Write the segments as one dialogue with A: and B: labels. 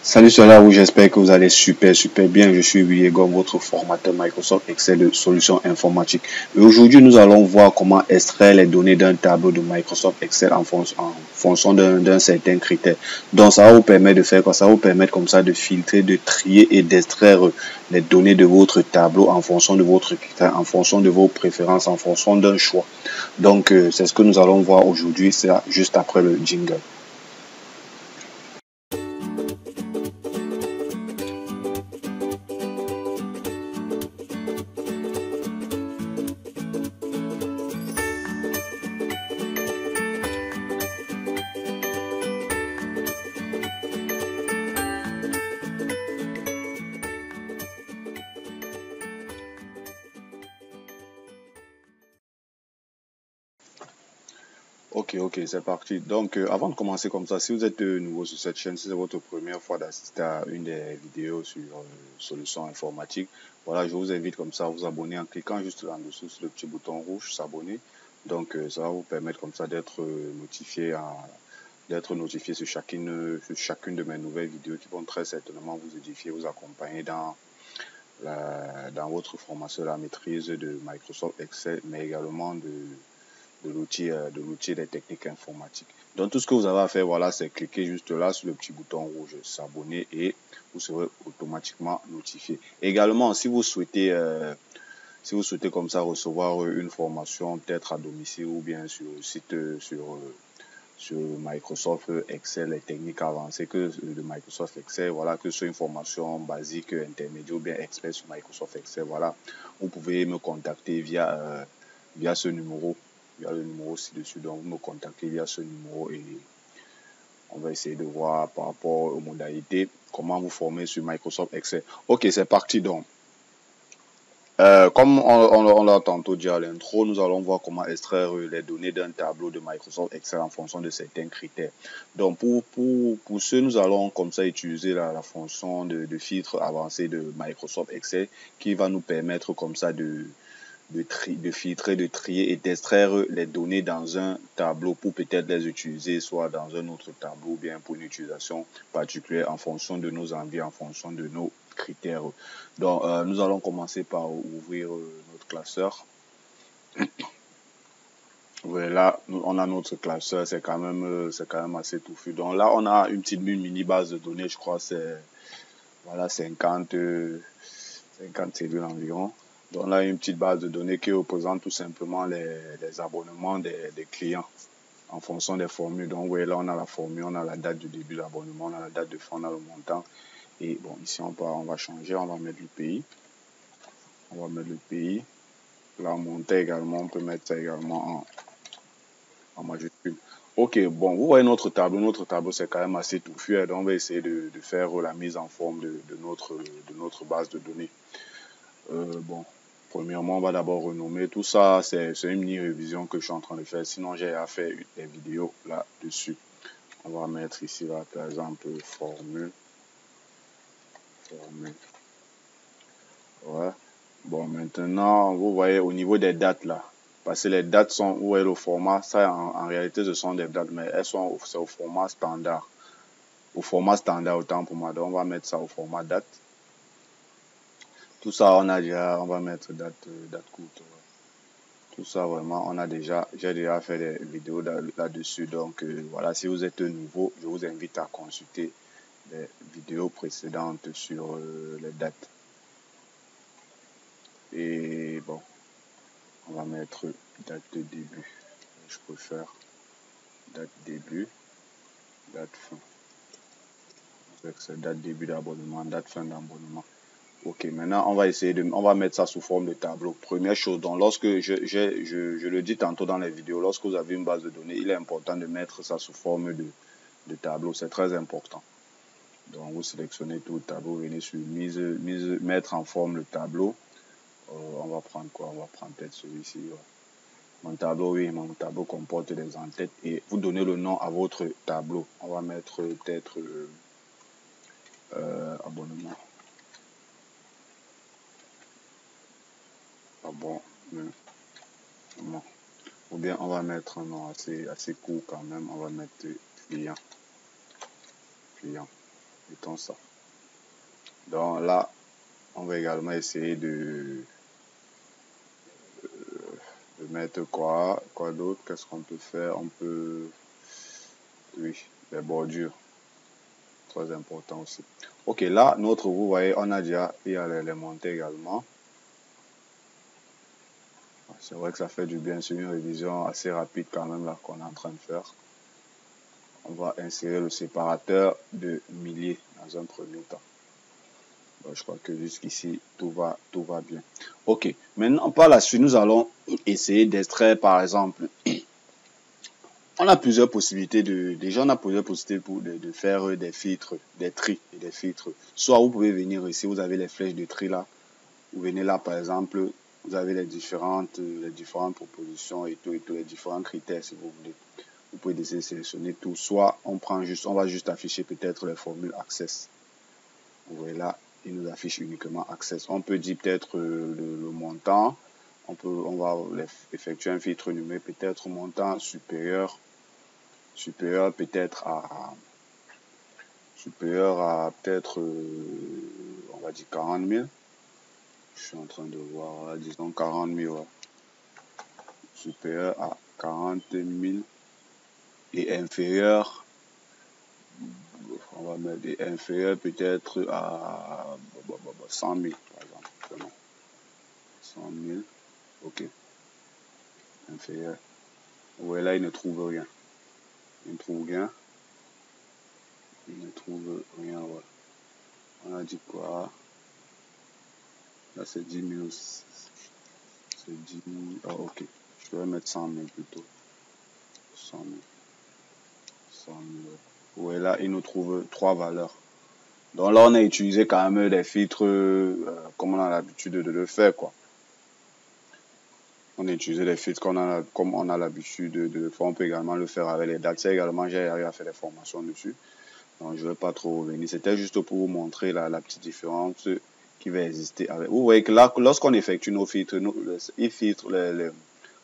A: Salut cela, vous, j'espère que vous allez super bien. Je suis William, votre formateur Microsoft Excel de solutions informatiques. Et aujourd'hui, nous allons voir comment extraire les données d'un tableau de Microsoft Excel en fonction d'un certain critère. Donc, ça va vous permettre de faire quoi? Ça va vous permettre comme ça de filtrer, de trier et d'extraire les données de votre tableau en fonction de votre critère, en fonction de vos préférences, en fonction d'un choix. Donc, c'est ce que nous allons voir aujourd'hui. C'est juste après le jingle. Ok, c'est parti. Donc, avant de commencer comme ça, si vous êtes nouveau sur cette chaîne, si c'est votre première fois d'assister à une des vidéos sur solutions informatiques, voilà, je vous invite comme ça à vous abonner en cliquant juste là en dessous sur le petit bouton rouge, s'abonner. Donc, ça va vous permettre comme ça d'être notifié sur chacune de mes nouvelles vidéos qui vont très certainement vous édifier, vous accompagner dans votre formation, la maîtrise de Microsoft Excel, mais également de l'outil des techniques informatiques. Donc tout ce que vous avez à faire, voilà, c'est cliquer juste là sur le petit bouton rouge s'abonner et vous serez automatiquement notifié. Également, si vous souhaitez comme ça recevoir une formation peut-être à domicile ou bien sur le site sur Microsoft Excel, les techniques avancées de Microsoft Excel, voilà, que ce soit une formation basique, intermédiaire ou bien expert sur Microsoft Excel, voilà, vous pouvez me contacter via ce numéro. Il y a le numéro ci-dessus, donc vous me contactez via ce numéro et on va essayer de voir par rapport aux modalités comment vous former sur Microsoft Excel. Ok, c'est parti donc. Comme on l'a tantôt dit à l'intro, nous allons voir comment extraire les données d'un tableau de Microsoft Excel en fonction de certains critères. Donc pour ce, nous allons comme ça utiliser la fonction de filtre avancé de Microsoft Excel qui va nous permettre comme ça de filtrer, de trier et d'extraire les données dans un tableau pour peut-être les utiliser soit dans un autre tableau ou bien pour une utilisation particulière en fonction de nos envies, en fonction de nos critères. Donc, nous allons commencer par ouvrir notre classeur. Voilà, on a notre classeur, c'est quand même assez touffu. Donc là, on a une mini base de données, je crois, c'est voilà 50 cellules environ. Donc là, une petite base de données qui représente tout simplement les abonnements des clients en fonction des formules. Donc, oui, là, on a la formule, on a la date de début d'abonnement, on a la date de fin, on a le montant. Et bon, ici, on va changer, on va mettre le pays. On va mettre le pays. Là, monter également, on peut mettre ça également en majuscule. Ok, bon, vous voyez notre tableau. Notre tableau, c'est quand même assez touffu. Donc, on va essayer de faire la mise en forme de notre base de données. Bon, premièrement, on va d'abord renommer tout ça. C'est une mini révision que je suis en train de faire. Sinon, j'ai à faire des vidéos là-dessus. On va mettre ici, là, par exemple, formule. Ouais. Bon, maintenant, vous voyez au niveau des dates là. Parce que les dates sont, où est le format, ça en réalité ce sont des dates, mais c'est au format standard. Au format standard, autant pour moi. Donc on va mettre ça au format date. Tout ça, on va mettre date courte. Ouais. Tout ça, vraiment, j'ai déjà fait des vidéos là-dessus. Donc voilà, si vous êtes nouveau, je vous invite à consulter les vidéos précédentes sur les dates. Et bon, on va mettre date de début. Je préfère date début, date fin. Avec cette date début d'abonnement, date fin d'abonnement. Ok, maintenant on va mettre ça sous forme de tableau. Première chose, donc lorsque je le dis tantôt dans les vidéos, lorsque vous avez une base de données, il est important de mettre ça sous forme de tableau. C'est très important. Donc vous sélectionnez tout le tableau, vous venez sur mettre en forme le tableau. On va prendre quoi? On va prendre peut-être celui-ci. Ouais. Mon tableau comporte des en-têtes et vous donnez le nom à votre tableau. On va mettre peut-être abonnement. Abonnement. Ou bien on va mettre un nom assez court quand même. On va mettre client. Mettons ça. Donc là, on va également essayer de mettre quoi d'autre. Qu'est-ce qu'on peut faire? On peut, oui, les bordures. Très important aussi. Ok, là, notre, vous voyez, on a déjà, il y a les montées également. C'est vrai que ça fait du bien, c'est une révision assez rapide quand même là qu'on est en train de faire. On va insérer le séparateur de milliers dans un premier temps. Bon, je crois que jusqu'ici, tout va bien. Ok, maintenant par la suite, nous allons essayer d'extraire par exemple, on a plusieurs possibilités déjà on a plusieurs possibilités de faire des filtres, des tris et des filtres. Soit vous pouvez venir ici, vous avez les flèches de tri là. Vous venez là par exemple, vous avez les différentes propositions et tout, les différents critères si vous voulez. Vous pouvez essayer de sélectionner tout. Soit on va juste afficher peut-être les formules Access. Vous voyez là, il nous affiche uniquement Access. On peut dire peut-être le montant. On va effectuer un filtre numérique, peut-être montant supérieur peut-être peut-être on va dire 40 000. Je suis en train de voir, disons 40 000, ouais. Supérieur à 40 000 et inférieur, on va mettre des inférieurs peut-être à 100 000 par exemple. 100 000, ok. Inférieur. Ouais, là il ne trouve rien. Il ne trouve rien. Il ne trouve rien, ouais. On a dit quoi? Là c'est 10 000. C'est 10 000. Ah, ok. Je vais mettre 100 000 plutôt. 100 000. 100 000. Ouais, là il nous trouve 3 valeurs. Donc là, on a utilisé quand même des filtres comme on a l'habitude de le faire, quoi. On a utilisé des filtres comme on a l'habitude de le faire. On peut également le faire avec les dates. Ça également, j'ai arrivé à faire des formations dessus. Donc je ne vais pas trop revenir. C'était juste pour vous montrer la petite différence qui va exister. Vous voyez que là, lorsqu'on effectue nos filtres,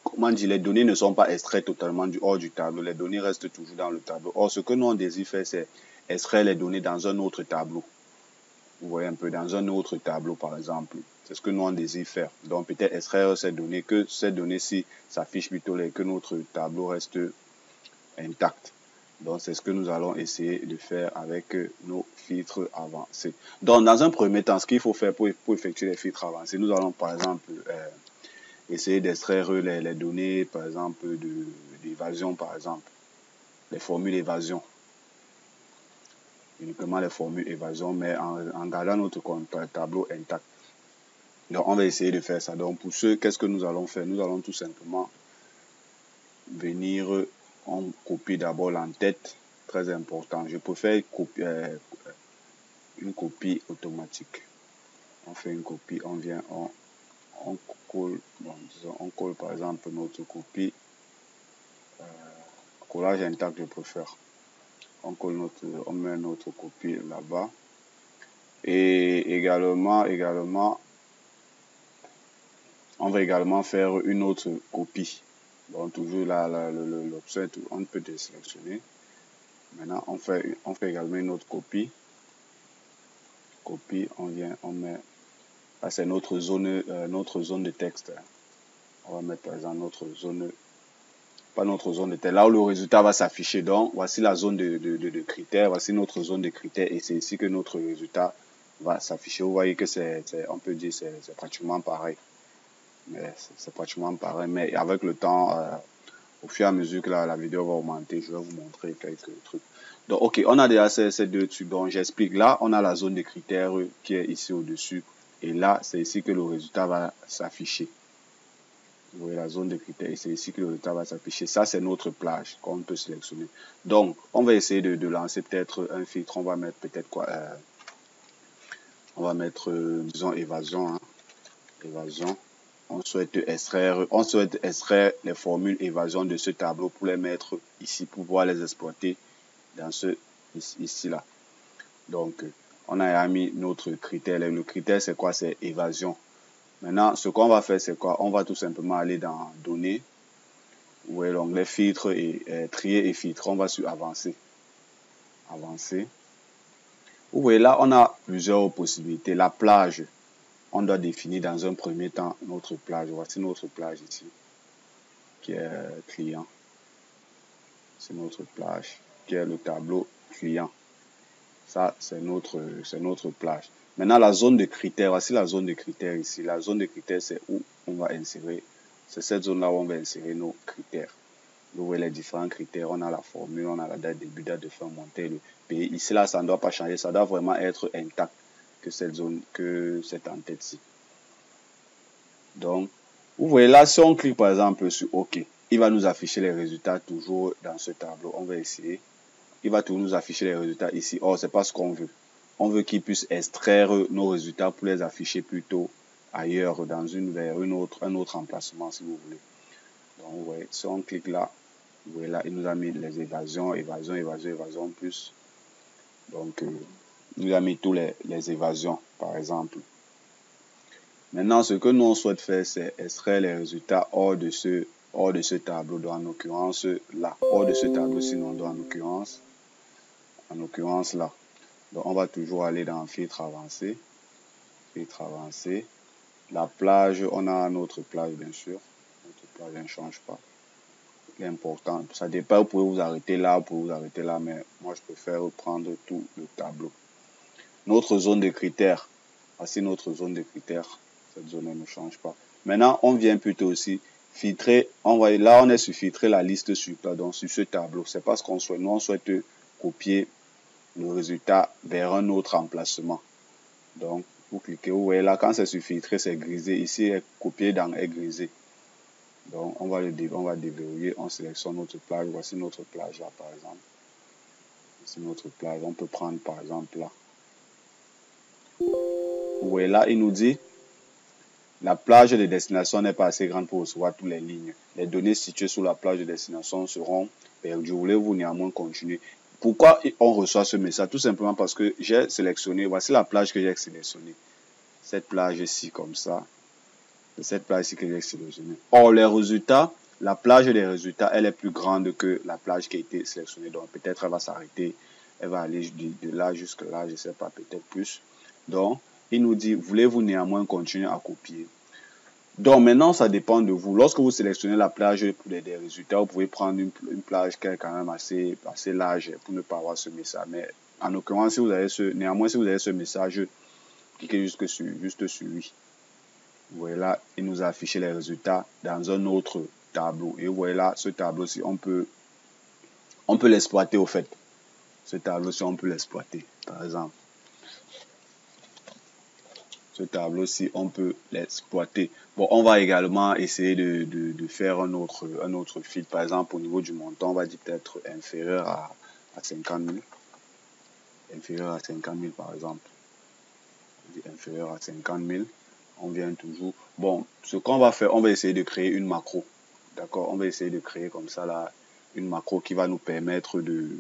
A: comment dire, les données ne sont pas extraites totalement hors du tableau. Les données restent toujours dans le tableau. Or, ce que nous on désire faire, c'est extraire les données dans un autre tableau. Vous voyez un peu dans un autre tableau par exemple. C'est ce que nous on désire faire. Donc peut-être extraire ces données, que ces données-ci s'affichent plutôt que notre tableau reste intact. Donc c'est ce que nous allons essayer de faire avec nos filtres avancés. Donc dans un premier temps, ce qu'il faut faire pour effectuer les filtres avancés, nous allons par exemple essayer d'extraire les données par exemple d'évasion par exemple. Les formules évasion. Uniquement les formules évasion, mais en gardant notre tableau intact. Donc, on va essayer de faire ça. Donc, pour ce, qu'est-ce que nous allons faire? Nous allons tout simplement venir, on copie d'abord l'entête, très important. Je préfère une copie automatique. On fait une copie, on vient, on colle, bon, disons, on colle par exemple notre copie, collage intact, je préfère. On met notre copie là-bas. Et également, on va également faire une autre copie. Donc toujours là, l'option, on peut désélectionner. Maintenant, on fait également une autre copie. Copie, on vient, on met. Là, c'est notre zone de texte. On va mettre par exemple notre zone, pas notre zone de texte. Là où le résultat va s'afficher. Donc, voici la zone de critères. Voici notre zone de critères. Et c'est ici que notre résultat va s'afficher. Vous voyez que on peut dire, c'est pratiquement pareil. Mais c'est pratiquement pareil. Mais avec le temps, au fur et à mesure que la vidéo va augmenter, je vais vous montrer quelques trucs. Donc, ok, on a déjà ces deux trucs dont j'explique. Là, on a la zone de critères qui est ici au-dessus. Et là, c'est ici que le résultat va s'afficher. Vous voyez la zone de critères, et c'est ici que le résultat va s'afficher. Ça, c'est notre plage qu'on peut sélectionner. Donc, on va essayer de lancer peut-être un filtre. On va mettre peut-être quoi on va mettre, disons, évasion. Hein. Évasion. On souhaite extraire les formules évasion de ce tableau pour les mettre ici, pour pouvoir les exploiter dans ici là. Donc, on a mis notre critère. Le critère, c'est quoi? C'est évasion. Maintenant, ce qu'on va faire, c'est quoi? On va tout simplement aller dans données. Vous voyez l'onglet filtre et trier et filtre. On va sur avancer. Avancer. Vous voyez là, on a plusieurs possibilités. La plage, on doit définir dans un premier temps notre plage. Voici notre plage ici, qui est client. C'est notre plage, qui est le tableau client. Ça, c'est notre plage. Maintenant, la zone de critères. Voici la zone de critères ici. La zone de critères, c'est où on va insérer. C'est cette zone-là où on va insérer nos critères. Vous voyez les différents critères. On a la formule, on a la date de début, date de fin, montée, le pays. Ici, là, ça ne doit pas changer. Ça doit vraiment être intact que cette zone, que cette en-tête-ci. Donc, vous voyez là, si on clique par exemple sur OK, il va nous afficher les résultats toujours dans ce tableau. On va essayer. Il va toujours nous afficher les résultats ici. Or, c'est pas ce qu'on veut. On veut qu'il puisse extraire nos résultats pour les afficher plutôt ailleurs, vers un autre emplacement, si vous voulez. Donc, vous voyez, si on clique là, vous voyez là, il nous a mis les évasions plus. Donc, il nous a mis tous les évasions, par exemple. Maintenant, ce que nous on souhaite faire, c'est extraire les résultats hors de ce tableau, donc en l'occurrence là, hors de ce tableau, sinon donc en l'occurrence là. Donc, on va toujours aller dans filtre avancé. Filtre avancé. La plage, on a notre plage, bien sûr. Notre plage ne change pas. L'important, ça dépend, vous pouvez vous arrêter là, mais moi, je préfère prendre tout le tableau. Notre zone de critères. Voici notre zone de critères. Cette zone ne change pas. Maintenant, on vient plutôt aussi filtrer. Là, on est sur filtrer la liste sur ce tableau. C'est pas ce qu'on souhaite. Nous, on souhaite copier le résultat vers un autre emplacement. Donc, vous cliquez, vous voyez là, quand c'est sur filtrer, c'est grisé. Ici, copier dans est grisé. Donc, on va déverrouiller, on sélectionne notre plage. Voici notre plage là, par exemple. Voici notre plage. On peut prendre, par exemple, là. Vous voyez là, il nous dit, la plage de destination n'est pas assez grande pour recevoir toutes les lignes. Les données situées sur la plage de destination seront perdues. Voulez-vous néanmoins continuer? Pourquoi on reçoit ce message? Tout simplement parce que j'ai sélectionné, voici la plage que j'ai sélectionnée. Cette plage-ci, comme ça. C'est cette plage-ci que j'ai sélectionnée. Or, les résultats, la plage des résultats, elle est plus grande que la plage qui a été sélectionnée. Donc, peut-être elle va s'arrêter. Elle va aller de là jusque là, je ne sais pas, peut-être plus. Donc, il nous dit, voulez-vous néanmoins continuer à copier? Donc, maintenant, ça dépend de vous. Lorsque vous sélectionnez la plage pour des résultats, vous pouvez prendre une plage qui est quand même assez large pour ne pas avoir ce message. Mais en l'occurrence, si vous avez ce message, cliquez juste sur lui. Vous voyez là, il nous a affiché les résultats dans un autre tableau. Et vous voyez là, ce tableau-ci, on peut l'exploiter au fait. Ce tableau-ci, on peut l'exploiter, par exemple. Ce tableau-ci, on peut l'exploiter. Bon, on va également essayer de faire un autre filtre. Par exemple, au niveau du montant, on va dire peut-être inférieur à 50 000. Inférieur à 50 000, par exemple. Inférieur à 50 000. On vient toujours. Bon, ce qu'on va faire, on va essayer de créer une macro. D'accord? On va essayer de créer comme ça là une macro qui va nous permettre de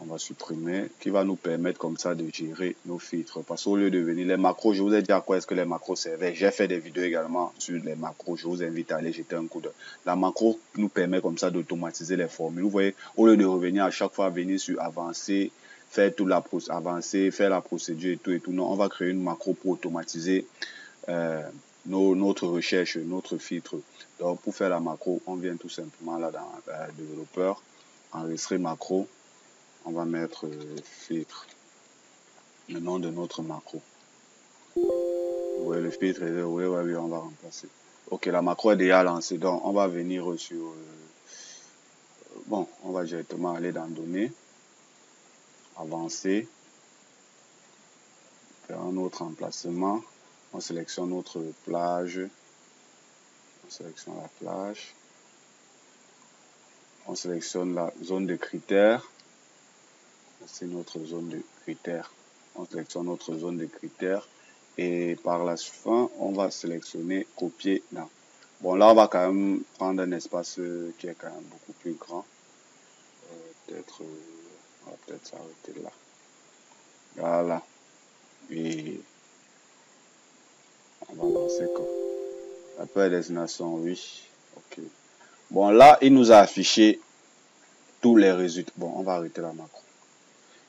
A: on va supprimer, qui va nous permettre comme ça de gérer nos filtres. Parce qu'au lieu de venir les macros, je vous ai dit à quoi est-ce que les macros servaient. J'ai fait des vidéos également sur les macros. Je vous invite à aller jeter un coup d'œil. La macro nous permet comme ça d'automatiser les formules. Vous voyez, au lieu de revenir à chaque fois venir sur avancer, faire toute la avancer, faire la procédure et tout. Non, on va créer une macro pour automatiser notre recherche, notre filtre. Donc, pour faire la macro, on vient tout simplement là dans développeur, enregistrer macro. On va mettre filtre, le nom de notre macro. Vous voyez le filtre, oui, on va remplacer. Ok, la macro est déjà lancée, donc on va venir sur... bon, on va directement aller dans données, avancer, faire un autre emplacement. On sélectionne notre plage, on sélectionne la plage, on sélectionne la zone de critères. C'est notre zone de critères. On sélectionne notre zone de critères et par la fin, on va sélectionner copier là. Bon, là, on va quand même prendre un espace qui est quand même beaucoup plus grand. On va peut-être s'arrêter là. Voilà. Et on va lancer quoi. Après destination, oui. Ok. Bon, là, il nous a affiché tous les résultats. Bon, on va arrêter la macro.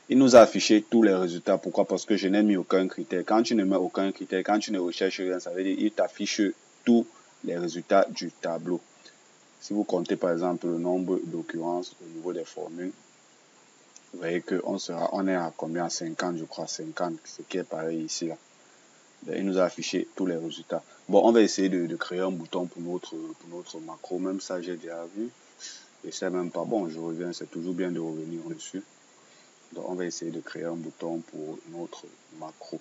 A: il nous a affiché tous les résultats. Pourquoi? Parce que je n'ai mis aucun critère. Quand tu ne mets aucun critère, quand tu ne recherches rien, ça veut dire qu'il t'affiche tous les résultats du tableau. Si vous comptez par exemple le nombre d'occurrences au niveau des formules, vous voyez on est à combien? À 50, je crois, 50, ce qui est pareil ici là. Il nous a affiché tous les résultats. Bon, on va essayer de créer un bouton pour notre macro. Même ça, j'ai déjà vu. Et c'est même pas bon. Je reviens, c'est toujours bien de revenir dessus. Donc, on va essayer de créer un bouton pour notre macro.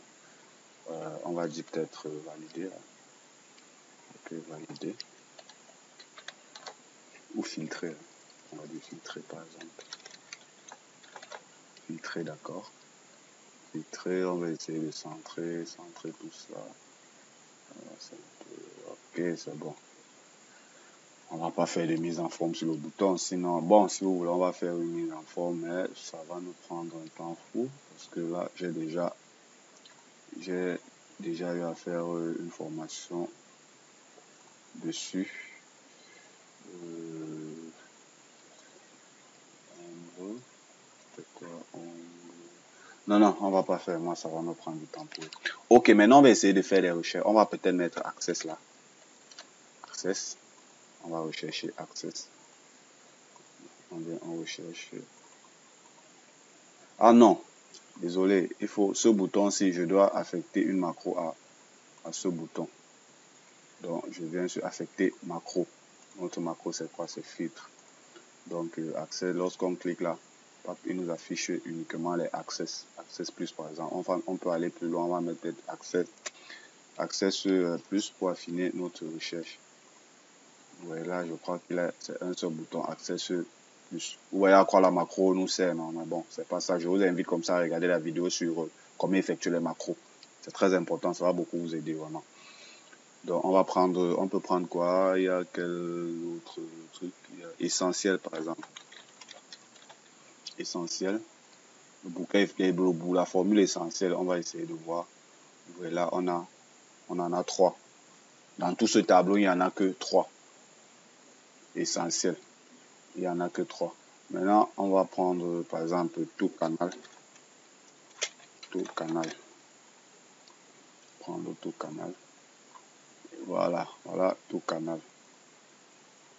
A: On va dire peut-être valider. Ok, valider. Ou filtrer. On va dire filtrer par exemple. Filtrer, d'accord. Filtrer, on va essayer de centrer tout ça. Ok, c'est bon. On va pas faire de mise en forme sur le bouton, sinon, bon, si vous voulez, on va faire une mise en forme, mais ça va nous prendre un temps fou, parce que là, j'ai déjà eu à faire une formation dessus. Non, non, on va pas faire, moi, ça va me prendre du temps pour. Ok, maintenant, on va essayer de faire des recherches. On va peut-être mettre Access là. Access. On va rechercher Access. On recherche. Ah non, désolé, il faut ce bouton-ci, je dois affecter une macro à ce bouton. Donc, je viens sur affecter macro. Notre macro, c'est quoi? C'est filtre. Donc, accès, lorsqu'on clique là, il nous affiche uniquement les access. Access plus, par exemple. On peut aller plus loin, on va mettre access plus pour affiner notre recherche. Ouais, là, je crois que c'est un seul bouton, access plus. Vous voyez à quoi la macro nous sert, non? Mais bon, c'est pas ça. Je vous invite comme ça à regarder la vidéo sur comment effectuer les macros. C'est très important, ça va beaucoup vous aider, vraiment. Donc, on peut prendre quoi? Il y a quel autre truc? Il y a essentiel, par exemple. Essentiel. La formule essentielle, on va essayer de voir. Là, on en a 3. Dans tout ce tableau, il n'y en a que 3. Essentiel. Il n'y en a que 3. Maintenant, on va prendre, par exemple, tout canal. Tout canal. Prendre tout canal. Voilà, tout canal.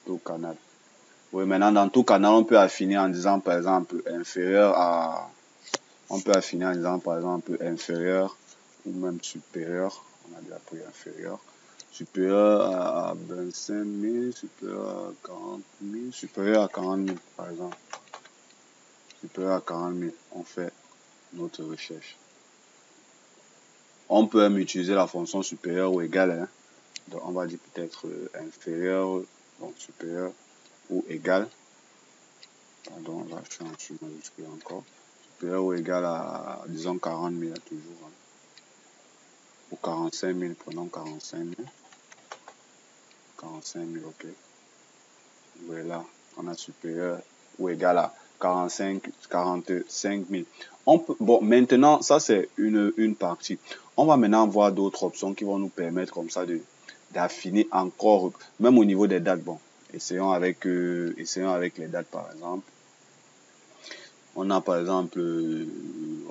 A: Tout canal. Oui, maintenant, dans tout canal, on peut affiner en disant, par exemple, inférieur à... On peut affiner en disant, par exemple, inférieur ou même supérieur. On a déjà pris inférieur. Supérieur à 25 000, supérieur à 40 000, supérieur à 40 000, par exemple. Supérieur à 40 000, on fait notre recherche. On peut même utiliser la fonction supérieure ou égale. Hein. Donc, on va dire peut-être inférieur, donc supérieur ou égal. Pardon, là, je suis en dessous majuscule encore. Supérieur ou égal à, disons, 40 000 toujours. Hein. Ou 45 000, prenons 45 000. 45 000, ok. Voilà, on a supérieur ou égal à 45 000. Bon, maintenant, ça c'est une partie. On va maintenant voir d'autres options qui vont nous permettre comme ça d'affiner encore, même au niveau des dates. Bon, essayons avec les dates par exemple. On a par exemple,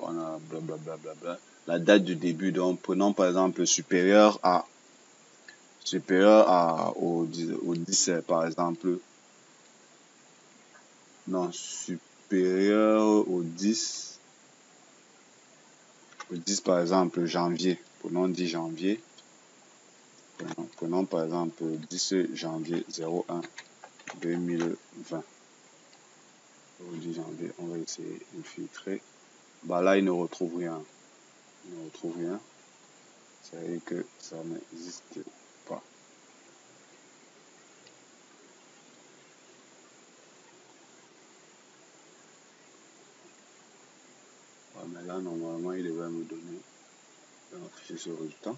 A: on a blablabla, la date du début. Donc, prenons par exemple supérieur au 10 par exemple. Non, supérieur au 10 par exemple janvier. Prenons 10 janvier. Prenons par exemple 10 janvier 01 2020. Au 10 janvier, on va essayer de filtrer. Bah là, il ne retrouve rien. Il ne retrouve rien. Ça veut dire que ça n'existe pas. Ouais, mais là, normalement, il devrait me donner afficher ce résultat.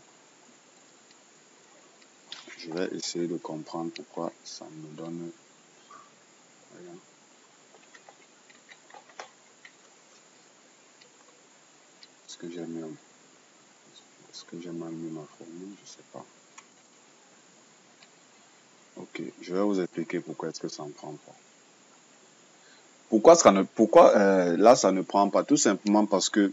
A: Je vais essayer de comprendre pourquoi ça me donne rien. Est-ce que j'ai mis mal mis ma formule? Je sais pas. Ok, je vais vous expliquer pourquoi est-ce que ça ne prend pas. Là, ça ne prend pas? Tout simplement parce que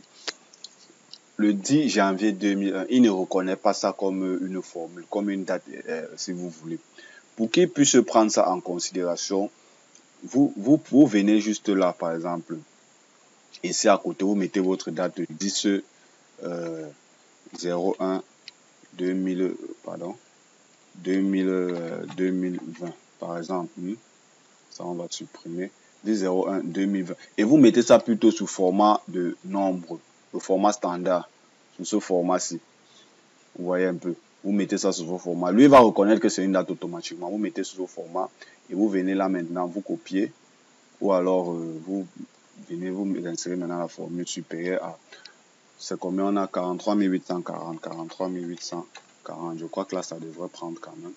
A: le 10 janvier 2001, il ne reconnaît pas ça comme une formule, comme une date, si vous voulez. Pour qu'il puisse prendre ça en considération, vous venez juste là, par exemple, ici à côté, vous mettez votre date de 10 01 2000, pardon, 2020, par exemple. Ça, on va supprimer. 10-01 2020. Et vous mettez ça plutôt sous format de nombre, le format standard, sous ce format-ci. Vous voyez un peu. Vous mettez ça sous ce format. Lui, il va reconnaître que c'est une date automatiquement. Vous mettez sous ce format et vous venez là maintenant, vous copiez. Ou alors, vous venez, vous insérez maintenant la formule supérieure à... C'est combien on a? 43 840. 43 840. Je crois que là, ça devrait prendre quand même.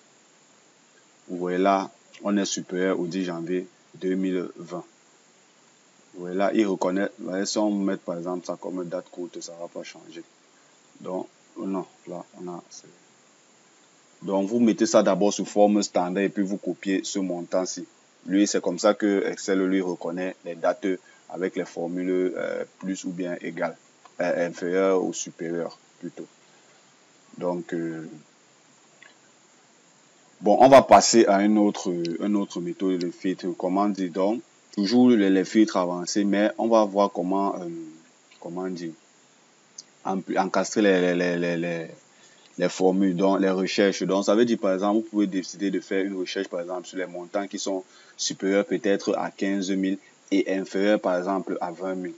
A: Vous voyez là, on est supérieur au 10 janvier 2020. Vous voyez là, il reconnaît. Vous voyez, si on met par exemple ça comme date courte, ça ne va pas changer. Donc, non, là, on a... Donc, vous mettez ça d'abord sous forme standard et puis vous copiez ce montant-ci. Lui, c'est comme ça que Excel lui reconnaît les dates avec les formules plus ou bien égales, inférieures ou supérieures plutôt. Donc, bon, on va passer à une autre méthode de filtre. Comment dire donc? Toujours les filtres avancés, mais on va voir comment dire, encastrer les formules, donc les recherches. Donc, ça veut dire, par exemple, vous pouvez décider de faire une recherche, par exemple, sur les montants qui sont supérieurs peut-être à 15 000 et inférieurs, par exemple, à 20 000.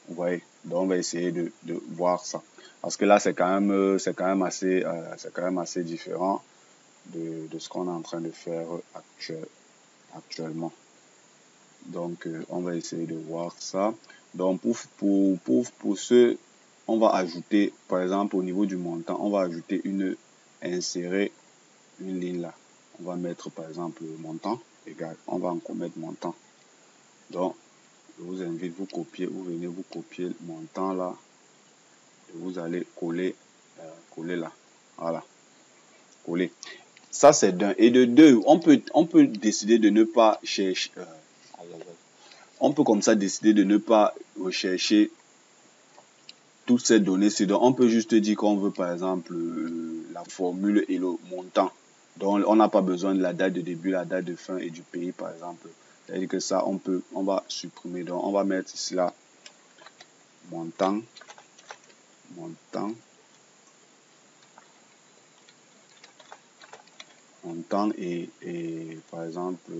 A: Vous voyez? Donc, on va essayer de voir ça. Parce que là, c'est quand même assez différent de ce qu'on est en train de faire actuellement. Donc, on va essayer de voir ça. Donc, pour ce, on va ajouter, par exemple, au niveau du montant, on va ajouter insérer une ligne là. On va mettre, par exemple, montant égal. On va encore mettre montant. Donc, je vous invite, vous venez vous copier le montant là. Et vous allez coller là. Voilà. Coller. Ça, c'est d'un. Et de deux, on peut décider de ne pas chercher. On peut comme ça décider de ne pas rechercher toutes ces données-ci. Donc, on peut juste dire qu'on veut, par exemple, la formule et le montant. Donc, on n'a pas besoin de la date de début, la date de fin et du pays, par exemple. C'est-à-dire que ça, on va supprimer. Donc, on va mettre ici là, montant, et par exemple,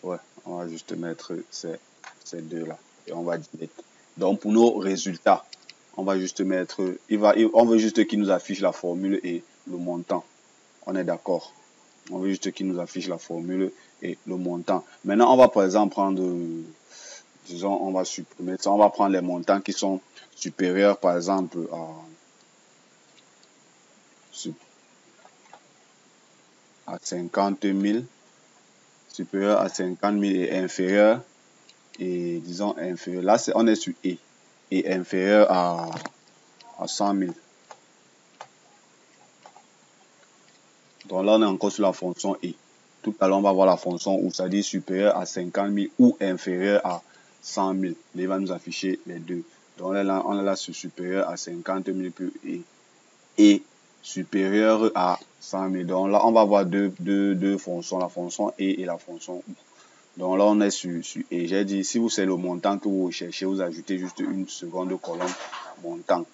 A: ouais, on va juste mettre ces deux-là et on va delete. Donc, pour nos résultats, on va juste mettre, on veut juste qu'il nous affiche la formule et le montant. On est d'accord. On veut juste qu'il nous affiche la formule et le montant. Maintenant, on va par exemple prendre, disons, on va supprimer ça. On va prendre les montants qui sont supérieurs, par exemple, à 50 000, supérieur à 50 000 et inférieur, et disons inférieur. Là, on est sur et inférieur à 100 000. Donc là, on est encore sur la fonction et. Tout à l'heure, on va voir la fonction où ça dit supérieur à 50 000 ou inférieur à 100 000. Il va nous afficher les deux. Donc là, on est là sur supérieur à 50 000 et supérieur à 100 000. Donc là, on va voir deux fonctions, la fonction et la fonction ou. Donc là, on est sur et. J'ai dit, si vous c'est le montant que vous recherchez, vous ajoutez juste une seconde colonne montant.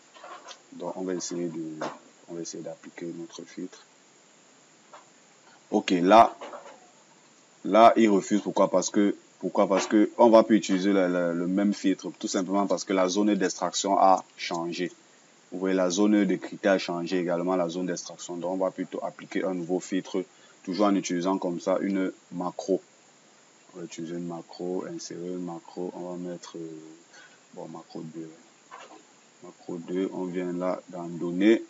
A: Donc on va essayer d'appliquer notre filtre. Ok, là, il refuse. Pourquoi? Parce que on va plus utiliser le même filtre, tout simplement parce que la zone d'extraction a changé. Vous voyez, la zone de critères a changé également, la zone d'extraction. Donc, on va plutôt appliquer un nouveau filtre, toujours en utilisant comme ça une macro. On va utiliser une macro, insérer une macro. On va mettre, bon, macro 2. Macro 2, on vient là dans données.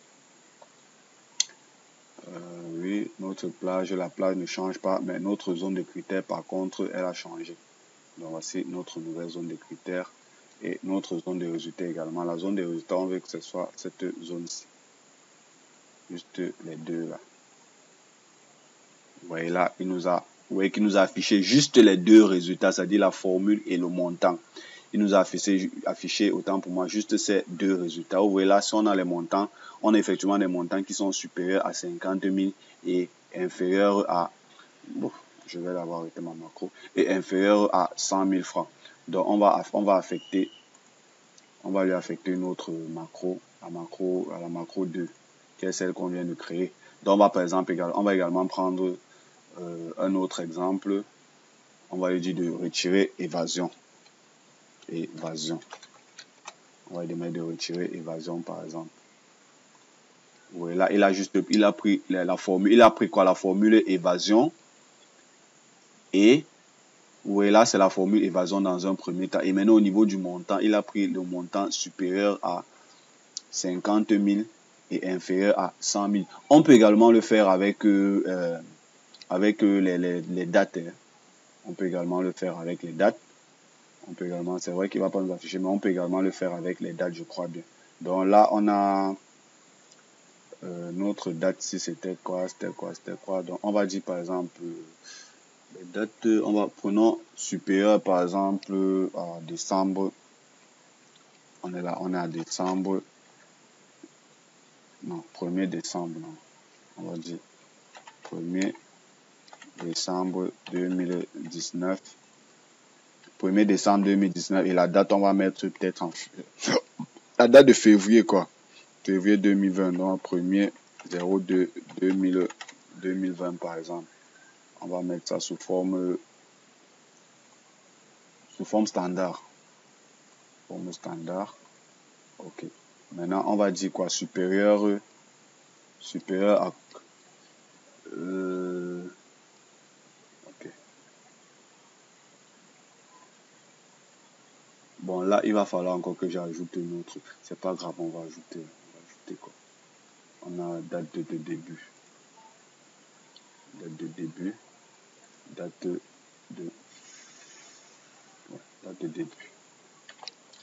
A: Oui, notre plage, la plage ne change pas, mais notre zone de critères, par contre, elle a changé. Donc, voici notre nouvelle zone de critères et notre zone de résultats également. La zone de résultats, on veut que ce soit cette zone-ci. Juste les deux là. Vous voyez là, il nous a Vous voyez qu'il nous a affiché juste les deux résultats, c'est-à-dire la formule et le montant. Il nous a affiché, autant pour moi, juste ces deux résultats. Vous voyez là, si on a les montants, on a effectivement des montants qui sont supérieurs à 50 000 et inférieurs à, bon, je vais l'avoir arrêté ma macro, et inférieurs à 100 000 francs. Donc on va lui affecter une autre macro, la macro 2, qui est celle qu'on vient de créer. Donc on va par exemple, on va également prendre un autre exemple. On va lui dire de retirer évasion. On va lui mettre de retirer évasion par exemple. Oui, là il a pris la formule, il a pris quoi, la formule évasion, et oui, là c'est la formule évasion dans un premier temps. Et maintenant au niveau du montant, il a pris le montant supérieur à 50 000 et inférieur à 100 000. On peut également le faire avec les dates. Hein. On peut également le faire avec les dates. On peut également, c'est vrai qu'il ne va pas nous afficher, mais on peut également le faire avec les dates, je crois bien. Donc là, on a notre date, si c'était quoi. Donc on va dire par exemple, les dates, prenons supérieur par exemple à décembre. On est là, on est à décembre. Non, 1er décembre, non. On va dire 1er décembre 2019. 1er décembre 2019 et la date on va mettre peut-être en la date de février quoi, février 2020, donc 1er 02 2020 par exemple. On va mettre ça sous forme standard, ok. Maintenant on va dire quoi, supérieur à ok. Bon, là, il va falloir encore que j'ajoute une autre. C'est pas grave, on va ajouter quoi. On a date de début. Date de début. Date de début.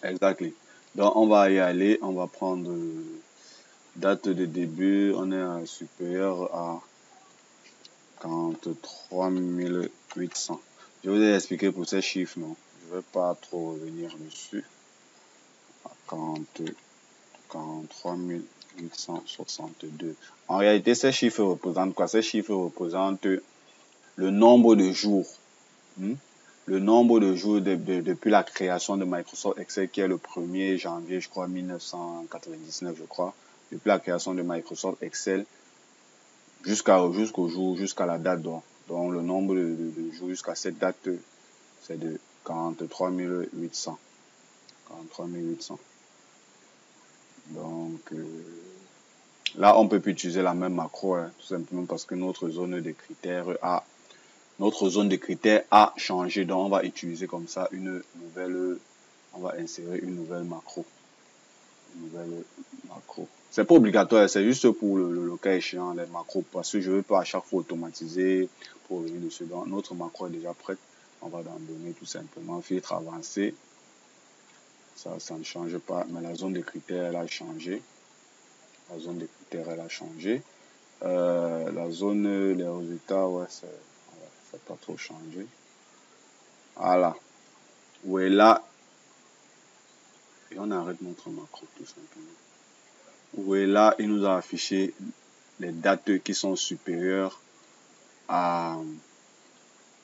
A: Exactly. Donc, on va y aller. On va prendre date de début. On est supérieur à 43 800. Je vous ai expliqué pour ces chiffres, non? Je ne vais pas trop revenir dessus. 43 862. En réalité, ces chiffres représentent quoi? Ces chiffres représentent le nombre de jours. Le nombre de jours depuis la création de Microsoft Excel, qui est le 1er janvier, je crois, 1999, je crois. Depuis la création de Microsoft Excel jusqu'au jour, jusqu'à la date. Donc le nombre de jours jusqu'à cette date, c'est de 43 800. 43 800. Donc, là, on peut plus utiliser la même macro, hein, tout simplement parce que notre zone de critères a changé. Donc, on va utiliser comme ça on va insérer une nouvelle macro. C'est pas obligatoire, c'est juste pour le cas échéant, les macros, parce que je veux pas à chaque fois automatiser pour revenir dessus. Donc, notre macro est déjà prête. On va en donner tout simplement filtre avancé. Ça ne change pas, mais la zone de critères, elle a changé. La zone de critères, elle a changé. La zone, les résultats, ouais, ça n'a pas trop changé. Voilà. Ouais, là. Et on arrête notre macro, tout simplement. Ouais, là, il nous a affiché les dates qui sont supérieures à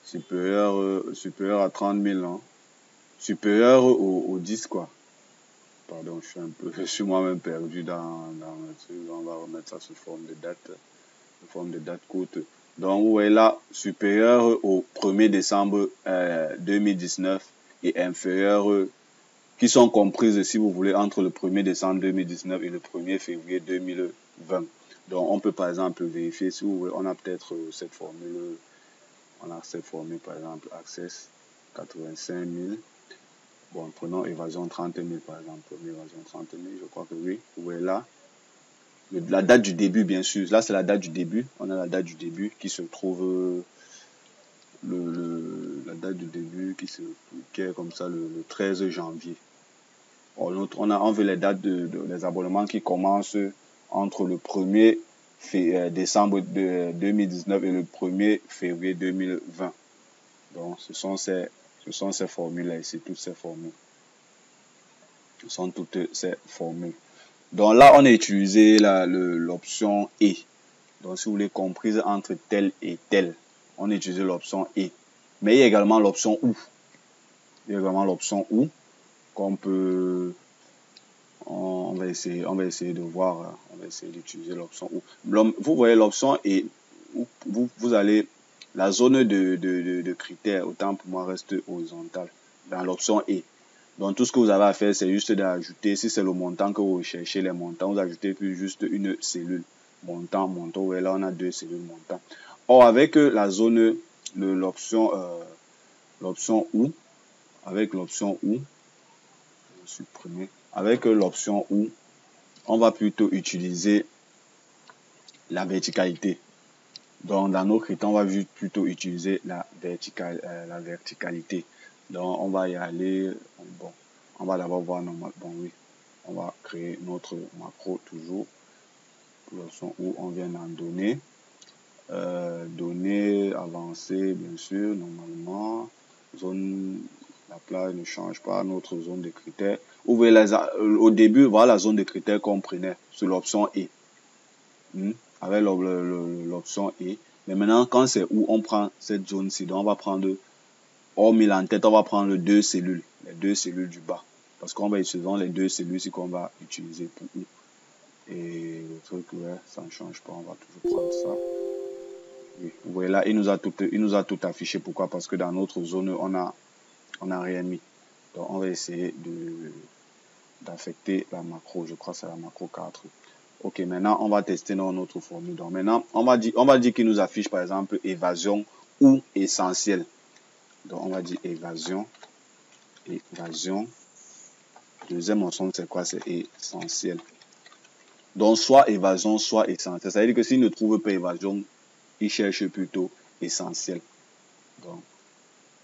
A: 30 000, hein. Supérieures au 10, quoi. Pardon, je suis moi-même perdu dans on va remettre ça sous forme de date courte. Donc, vous voyez là, supérieur au 1er décembre 2019 et inférieur, qui sont comprises, si vous voulez, entre le 1er décembre 2019 et le 1er février 2020. Donc, on peut par exemple vérifier, si vous voulez, on a peut-être cette formule, par exemple, Access 85 000. Bon, prenons évasion 30 000 par exemple. Première évasion 30 000, je crois que oui. Vous voyez là. La date du début, bien sûr. Là, c'est la date du début. On a la date du début qui se trouve. La date du début qui est comme ça le 13 janvier. On veut les dates des abonnements qui commencent entre le 1er décembre 2019 et le 1er février 2020. Donc, ce sont ces formules-là ici, toutes ces formules. Ce sont toutes ces formules. Donc là, on a utilisé l'option « et ». Donc, si vous voulez, comprise entre tel et tel. On a utilisé l'option « et ». Mais il y a également l'option « ou ». Il y a également l'option « ou » qu'on peut... On va essayer de voir. On va essayer d'utiliser l'option « ou ». Vous voyez l'option « et ». Vous allez... La zone de critères, autant pour moi, reste horizontale. Dans l'option « et ». Donc, tout ce que vous avez à faire, c'est juste d'ajouter, si c'est le montant que vous recherchez, les montants, vous ajoutez puis juste une cellule. Montant, montant, ouais, là, on a deux cellules montant. Or, avec la zone, l'option « ou », avec l'option « ou », supprimer, avec l'option « ou », on va plutôt utiliser la verticalité. Donc, dans nos critères, on va plutôt utiliser la verticalité. Donc, on va y aller, bon. On va d'abord voir normal. Bon, oui. On va créer notre macro toujours. L'option où on vient d'en donner. Données avancées, bien sûr, normalement. Zone, la plage ne change pas. Notre zone de critères. Vous voyez, au début, voilà la zone de critères qu'on prenait sur l'option et. Avec l'option et. Mais maintenant, quand c'est où on prend cette zone-ci, donc on va prendre, hormis en tête, on va prendre les deux cellules du bas. Parce qu'on va utiliser les deux cellules ici qu'on va utiliser pour où. Et le truc, ouais, ça ne change pas, on va toujours prendre ça. Oui, vous voyez là, il nous a tout affiché. Pourquoi? Parce que dans notre zone, on a rien mis. Donc, on va essayer d'affecter la macro. Je crois que c'est la macro 4. Ok, maintenant, on va tester notre formule. Donc, maintenant, on va dire qu'il nous affiche, par exemple, évasion ou essentiel. Donc, on va dire évasion. Deuxième option, c'est quoi? C'est essentiel. Donc, soit évasion, soit essentiel. Ça veut dire que s'il ne trouve pas évasion, il cherche plutôt essentiel. Donc,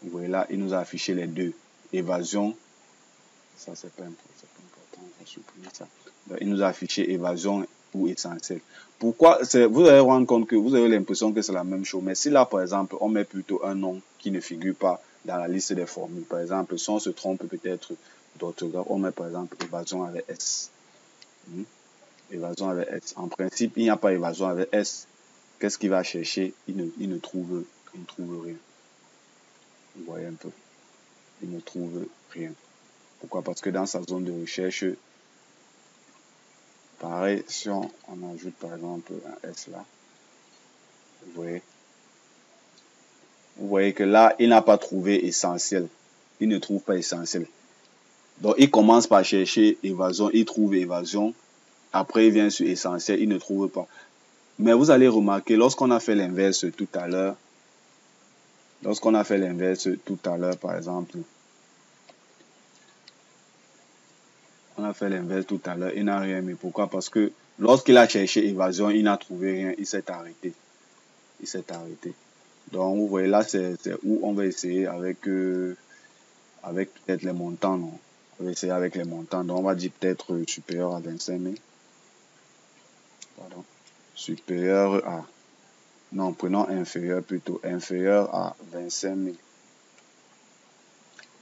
A: vous voyez là, il nous a affiché les deux. Évasion, ça c'est pas important, on va supprimer ça. Donc, il nous a affiché évasion ou essentiel. Pourquoi? Vous allez rendre compte que vous avez l'impression que c'est la même chose. Mais si là, par exemple, on met plutôt un nom qui ne figure pas dans la liste des formules. Par exemple, si on se trompe peut-être d'orthographe, on met par exemple évasion avec S. Évasion avec S. En principe, il n'y a pas évasion avec S. Qu'est-ce qu'il va chercher? Il ne trouve rien. Vous voyez un peu. Il ne trouve rien. Pourquoi? Parce que dans sa zone de recherche, pareil, si on ajoute par exemple un S là, vous voyez que là, il n'a pas trouvé essentiel. Il ne trouve pas essentiel. Donc, il commence par chercher évasion, il trouve évasion. Après, il vient sur essentiel, il ne trouve pas. Mais vous allez remarquer, lorsqu'on a fait l'inverse tout à l'heure, par exemple, on a fait l'inverse tout à l'heure, il n'a rien mis. Pourquoi? Parce que lorsqu'il a cherché évasion, il n'a trouvé rien, il s'est arrêté. Donc, vous voyez là, c'est où on va essayer avec peut-être les montants, non? On va essayer avec les montants. Donc, on va dire peut-être supérieur à 25 000. Pardon. Supérieur à... Non, prenons inférieur plutôt. Inférieur à 25 000.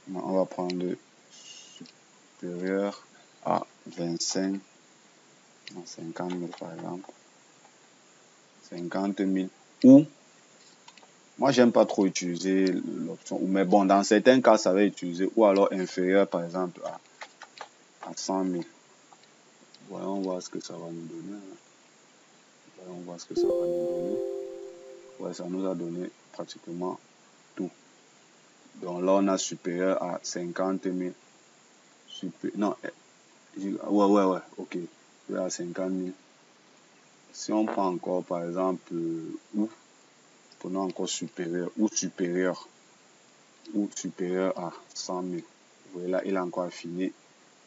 A: Non, on va prendre supérieur à 25 000. 50 000 par exemple. 50 000. Ou, moi j'aime pas trop utiliser l'option ou, mais bon, dans certains cas ça va utiliser ou alors inférieur par exemple à 100 000. Voyons voir ce que ça va nous donner. Ouais, ça nous a donné pratiquement tout. Donc là on a supérieur à 50 000. Non, ouais, ok. Supérieur à 50 000. Si on prend encore par exemple ou, prenons encore supérieur ou supérieur à 100 000. Vous voyez là, il a encore affiné.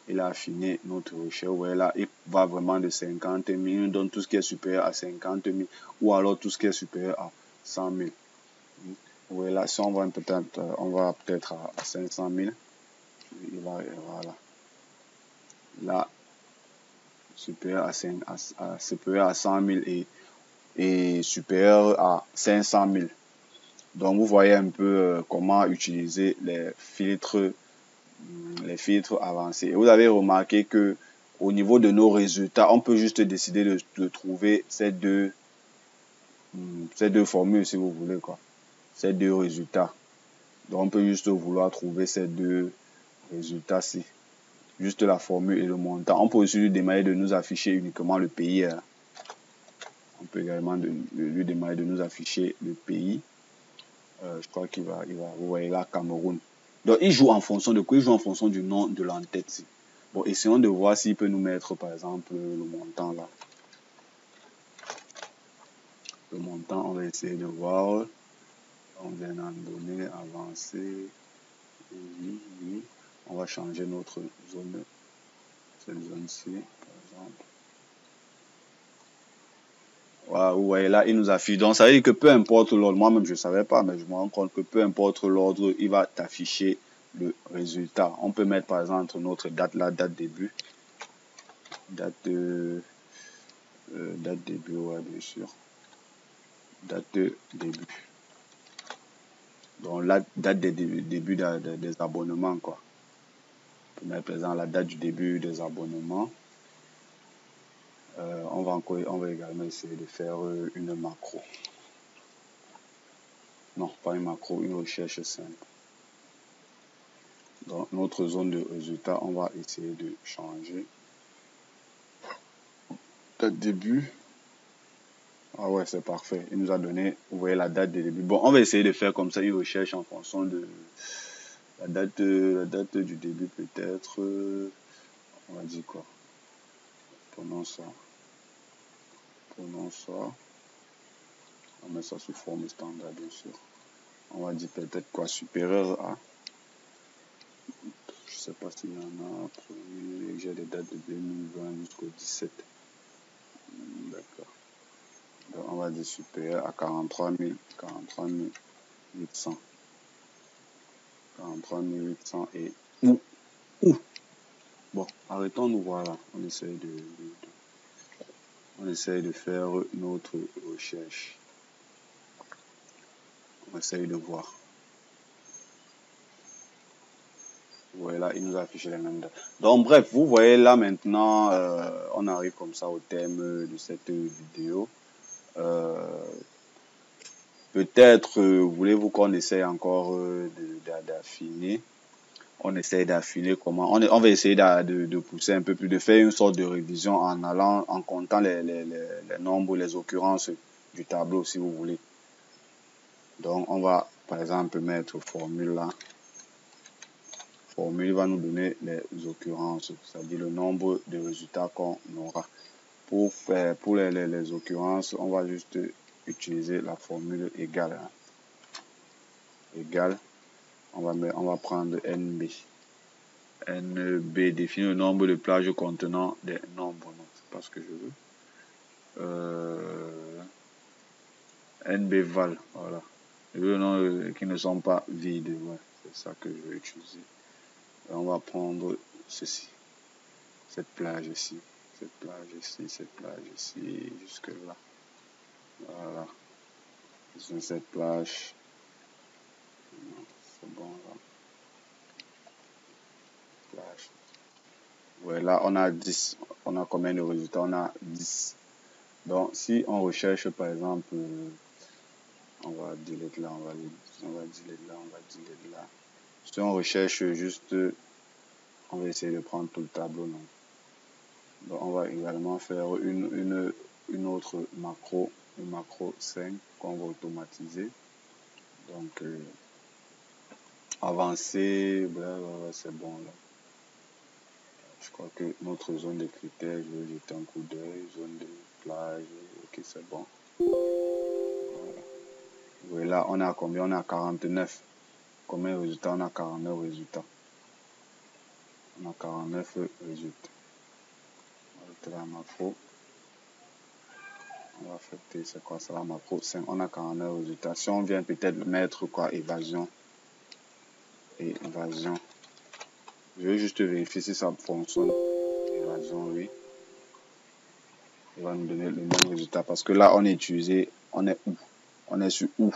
A: Il a affiné notre recherche. Vous voyez là, il va vraiment de 50 000. Il nous donne tout ce qui est supérieur à 50 000 ou alors tout ce qui est supérieur à 100 000. Vous voyez là, si on va peut-être à 500 000. Voilà. Là, supérieur à 100 000 et et supérieur à 500 000. Donc vous voyez un peu comment utiliser les filtres avancés. Et vous avez remarqué que au niveau de nos résultats, on peut juste décider de trouver ces deux formules si vous voulez quoi. Ces deux résultats. Donc on peut juste vouloir trouver ces deux résultats-ci. Juste la formule et le montant. On peut aussi lui demander de nous afficher uniquement le pays. On peut également lui demander de nous afficher le pays. Je crois qu'il va, vous voyez là, Cameroun. Donc, il joue en fonction de quoi? Il joue en fonction du nom de l'entête. Bon, essayons de voir s'il peut nous mettre, par exemple, le montant là. Le montant, on va essayer de voir. On vient d'en donner, avancer. Oui, oui. On va changer notre zone. Cette zone-ci, par exemple. Voilà, vous voyez là, il nous affiche. Donc, ça veut dire que peu importe l'ordre, moi-même je ne savais pas, mais je me rends compte que peu importe l'ordre, il va t'afficher le résultat. On peut mettre par exemple notre date là, date début. Date début, ouais, bien sûr. Date de début. Donc, la date des début des abonnements, quoi. On peut mettre par exemple la date du début des abonnements. On va également essayer de faire une macro. Non, pas une macro, une recherche simple. Dans notre zone de résultat, on va essayer de changer. Date début. Ah ouais, c'est parfait. Il nous a donné, vous voyez la date de début. Bon, on va essayer de faire comme ça une recherche en fonction de la date du début peut-être. On va dire quoi? Prenons ça. On met ça sous forme standard, bien sûr. On va dire peut-être quoi? Supérieur à. Je sais pas s'il y en a. J'ai des dates de 2020 jusqu'au 17. D'accord. Donc, on va dire supérieur à 43 800. 43 800 et... Bon, arrêtons-nous, voilà. On essaye de faire notre recherche. On essaye de voir. Voilà, là, il nous a affiché les mêmes dates. Donc, bref, vous voyez là maintenant, on arrive comme ça au thème de cette vidéo. Peut-être, voulez-vous qu'on essaye encore d'affiner? On essaye d'affiner comment. On va essayer de pousser un peu plus, de faire une sorte de révision en comptant les nombres, les occurrences du tableau, si vous voulez. Donc, on va, par exemple, mettre formule là. Formule va nous donner les occurrences, c'est-à-dire le nombre de résultats qu'on aura. Pour les occurrences, on va juste utiliser la formule égale. Égale, on va prendre NB. NB définit le nombre de plages contenant des nombres. Non, c'est pas ce que je veux. NB val, voilà. Je veux le nom qui ne sont pas vides. Ouais, c'est ça que je vais utiliser. Et on va prendre ceci. Cette plage ici, cette plage ici, jusque là. Voilà. Sur cette plage. C'est bon là. Plage. Ouais, là on a 10. On a combien de résultats? On a 10. Donc si on recherche par exemple, on va delete là, on va delete là, on va delete là. Si on recherche juste, on va essayer de prendre tout le tableau. Non? Donc on va également faire une autre macro, une macro 5 qu'on va automatiser. Donc avancer, c'est bon là. Je crois que notre zone de critères, je vais jeter un coup d'œil, zone de plage, ok c'est bon. Voilà. Oui, là on a combien? On a 49. Combien de résultats? On a 49 résultats. On a 49 résultats. On va jeter la macro. On va affecter, c'est quoi ça la macro 5? On a 49 résultats. Si on vient peut-être mettre quoi? Évasion. Évasion. Je vais juste vérifier si ça fonctionne. Évasion, oui. Il va nous donner le même résultat. Parce que là, on est utilisé, on est où? On est sur où?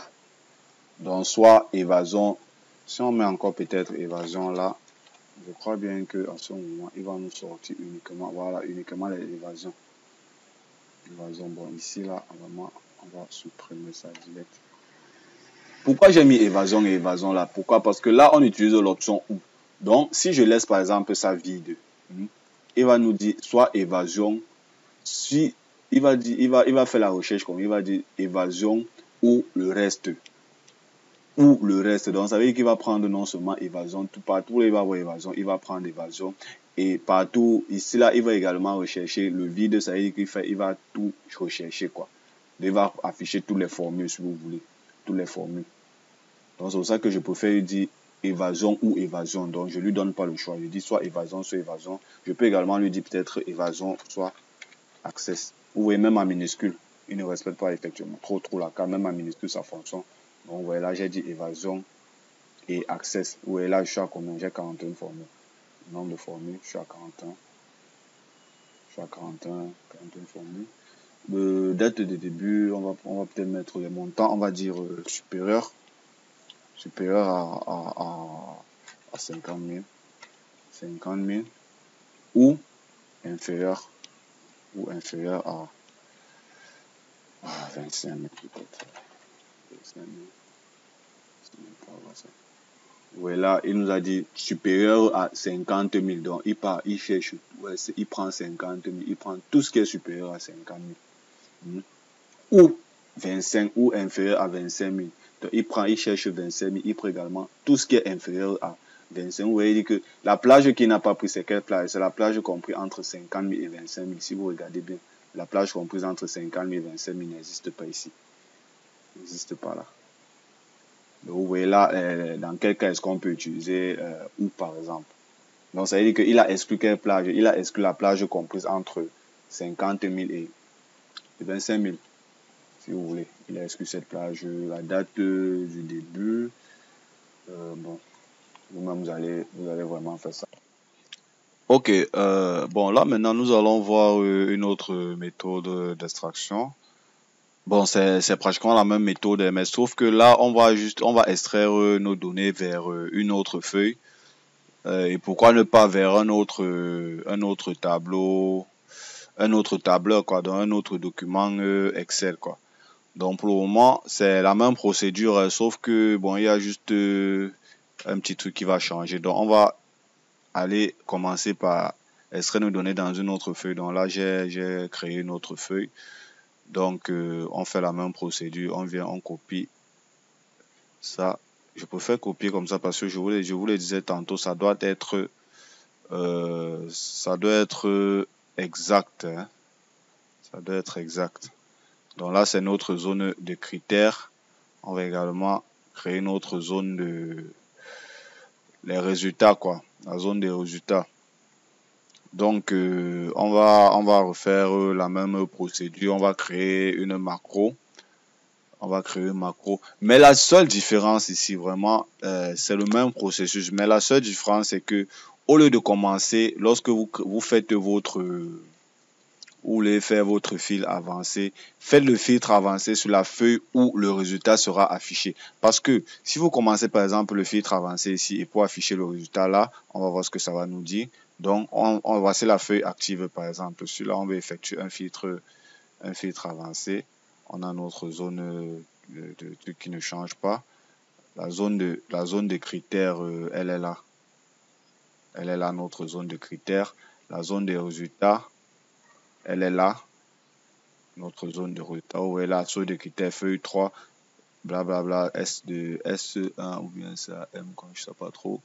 A: Donc, soit évasion. Si on met encore peut-être évasion là, je crois bien qu'à ce moment, il va nous sortir uniquement, voilà, uniquement les évasions. Évasion, bon, ici, là, vraiment, on va supprimer ça direct. Pourquoi j'ai mis évasion et évasion là? Pourquoi? Parce que là, on utilise l'option où. Donc, si je laisse par exemple ça vide, il va nous dire soit évasion, si il va dire, il va faire la recherche comme il va dire évasion ou le reste. Ou le reste. Donc, ça veut dire qu'il va prendre non seulement évasion, tout partout où il va avoir évasion, il va prendre évasion. Et partout, ici là, il va également rechercher le vide, ça veut dire il va tout rechercher, quoi. Il va afficher toutes les formules, si vous voulez. Toutes les formules. Donc, c'est pour ça que je préfère dire évasion ou évasion. Donc, je ne lui donne pas le choix. Je dis soit évasion, soit évasion. Je peux également lui dire peut-être évasion, soit access. Vous voyez, même en minuscule, il ne respecte pas effectivement trop la carte. Même en minuscule, ça fonctionne. Donc, vous voyez là, j'ai dit évasion et access. Vous voyez là, je suis à combien? J'ai 41 formules. Le nombre de formules, je suis à 41. Je suis à 41 formules. Date de début, on va peut-être mettre les montants. On va dire supérieur à 50 000, 50 000 ou inférieur à 25 000 peut-être. 25 000. Ouais, là, il nous a dit supérieur à 50 000. Donc, il cherche, ouais, il prend 50 000, il prend tout ce qui est supérieur à 50 000. Ou 25 ou inférieur à 25 000. Donc, il cherche 25 000, il prend également tout ce qui est inférieur à 25 000. Vous voyez que la plage qu'il n'a pas pris, c'est quelle plage? C'est la plage comprise entre 50 000 et 25 000. Si vous regardez bien, la plage comprise entre 50 000 et 25 000 n'existe pas ici. N'existe pas là. Donc, vous voyez là, dans quel cas est-ce qu'on peut utiliser ou par exemple. Donc, ça veut dire qu'il a exclu quelle plage? Il a exclu la plage comprise entre 50 000 et 25 000. Si vous voulez, il a exclu cette plage, la date du début. Bon, vous-même, vous allez vraiment faire ça. Ok, bon, là maintenant, nous allons voir une autre méthode d'extraction. Bon, c'est pratiquement la même méthode, mais sauf que là, on va extraire nos données vers une autre feuille. Et pourquoi ne pas vers un autre tableau, un autre tableur, quoi, dans un autre document Excel, quoi. Donc pour le moment, c'est la même procédure, sauf que bon, il y a juste un petit truc qui va changer. Donc on va aller commencer par extraire nos données dans une autre feuille. Donc là, j'ai créé une autre feuille. Donc on fait la même procédure, on vient, on copie ça. Je préfère copier comme ça parce que je vous le disais tantôt, ça doit être exact, hein. Ça doit être exact. Donc là, c'est notre zone de critères. On va également créer une autre zone de les résultats, quoi. La zone des résultats. Donc, on va refaire la même procédure. On va créer une macro. On va créer une macro. Mais la seule différence ici, vraiment, c'est le même processus. Mais la seule différence, c'est que au lieu de commencer, lorsque vous faites votre vous voulez faire votre fil avancé, faites le filtre avancé sur la feuille où le résultat sera affiché. Parce que si vous commencez par exemple le filtre avancé ici et pour afficher le résultat là, on va voir ce que ça va nous dire. Donc, voici la feuille active par exemple. Celui-là, on va effectuer un filtre avancé. On a notre zone de truc qui ne change pas. La zone de critères, elle est là. Elle est là, notre zone de critères. La zone des résultats, elle est là. Notre zone de résultats. Où est là, zone de critères, feuille 3, blablabla, S1 ou bien ça, M, comme je ne sais pas trop.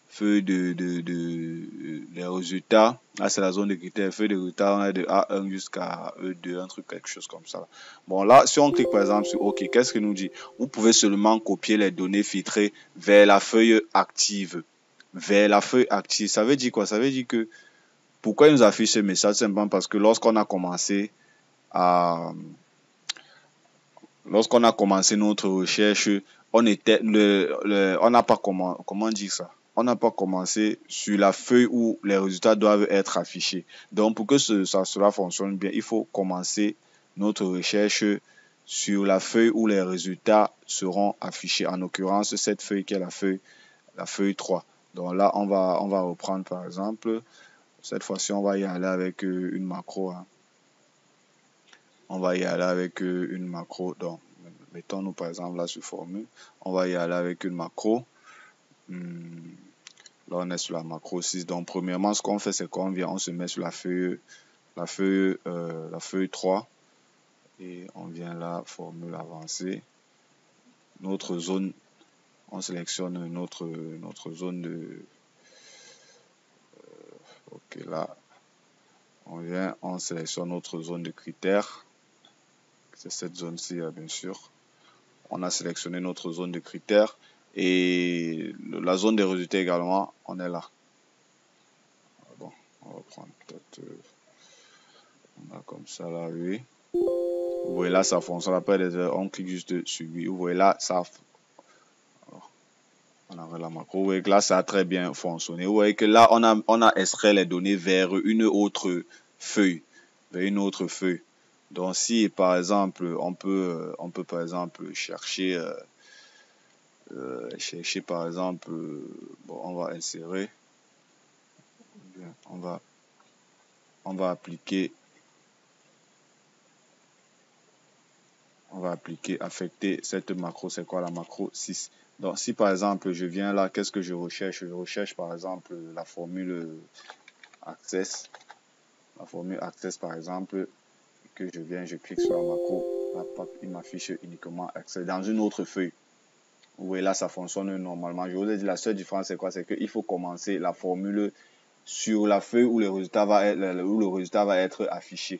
A: Feuille les résultats. Là, c'est la zone de critères. Feuille de résultats, on est de A1 jusqu'à E2, un truc, quelque chose comme ça. Bon, là, si on clique par exemple sur OK, qu'est-ce qu'il nous dit? Vous pouvez seulement copier les données filtrées vers la feuille active. Vers la feuille active. Ça veut dire quoi? Ça veut dire que pourquoi il nous affiche ce message? Simplement parce que lorsqu'on a commencé notre recherche, on n'a pas comment dire ça. on n'a pas commencé sur la feuille où les résultats doivent être affichés. Donc, pour que cela fonctionne bien, il faut commencer notre recherche sur la feuille où les résultats seront affichés. En l'occurrence, cette feuille qui est la feuille 3. Donc là, on va reprendre par exemple. Cette fois-ci, on va y aller avec une macro. Hein. On va y aller avec une macro. Donc, mettons-nous par exemple là sur formule. On va y aller avec une macro. Là, on est sur la macro 6. Donc, premièrement, ce qu'on fait, c'est qu'on vient, on se met sur la feuille 3. Et on vient là, formule avancée. Notre zone, on sélectionne notre zone de... ok, là, on sélectionne notre zone de critères. C'est cette zone-ci, bien sûr. On a sélectionné notre zone de critères. Et la zone des résultats également, on est là. Bon, on va prendre peut-être... on a comme ça là, oui. Vous voyez là, ça fonctionne. Après, on clique juste sur lui. Vous voyez là, ça... alors, on arrête la macro. Vous voyez que là, ça a très bien fonctionné. Vous voyez que là, on a extrait les données vers une autre feuille. Vers une autre feuille. Donc, si par exemple, on peut par exemple chercher par exemple, bon, on va insérer, on va appliquer, affecter cette macro. C'est quoi la macro 6? Donc, si par exemple, je viens là, qu'est-ce que je recherche? Je recherche par exemple la formule access. La formule access par exemple, que je viens, je clique sur la macro, il m'affiche uniquement access dans une autre feuille. Vous voyez là, ça fonctionne normalement. Je vous ai dit, la seule différence, c'est quoi? C'est qu'il faut commencer la formule sur la feuille où le résultat va être affiché.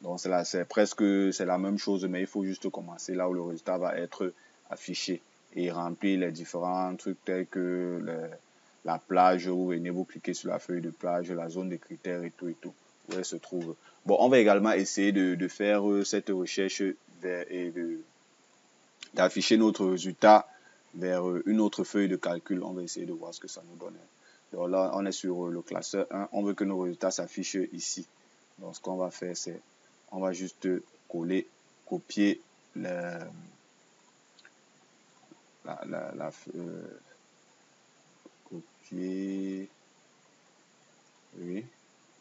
A: Donc, c'est presque la même chose, mais il faut juste commencer là où le résultat va être affiché et remplir les différents trucs tels que la plage. Vous venez, vous cliquez sur la feuille de plage, la zone de critères et tout, où elle se trouve. Bon, on va également essayer de faire cette recherche et d'afficher notre résultat vers une autre feuille de calcul. On va essayer de voir ce que ça nous donne. Donc là, on est sur le classeur 1. On veut que nos résultats s'affichent ici. Donc, ce qu'on va faire, c'est on va juste copier copier. Oui,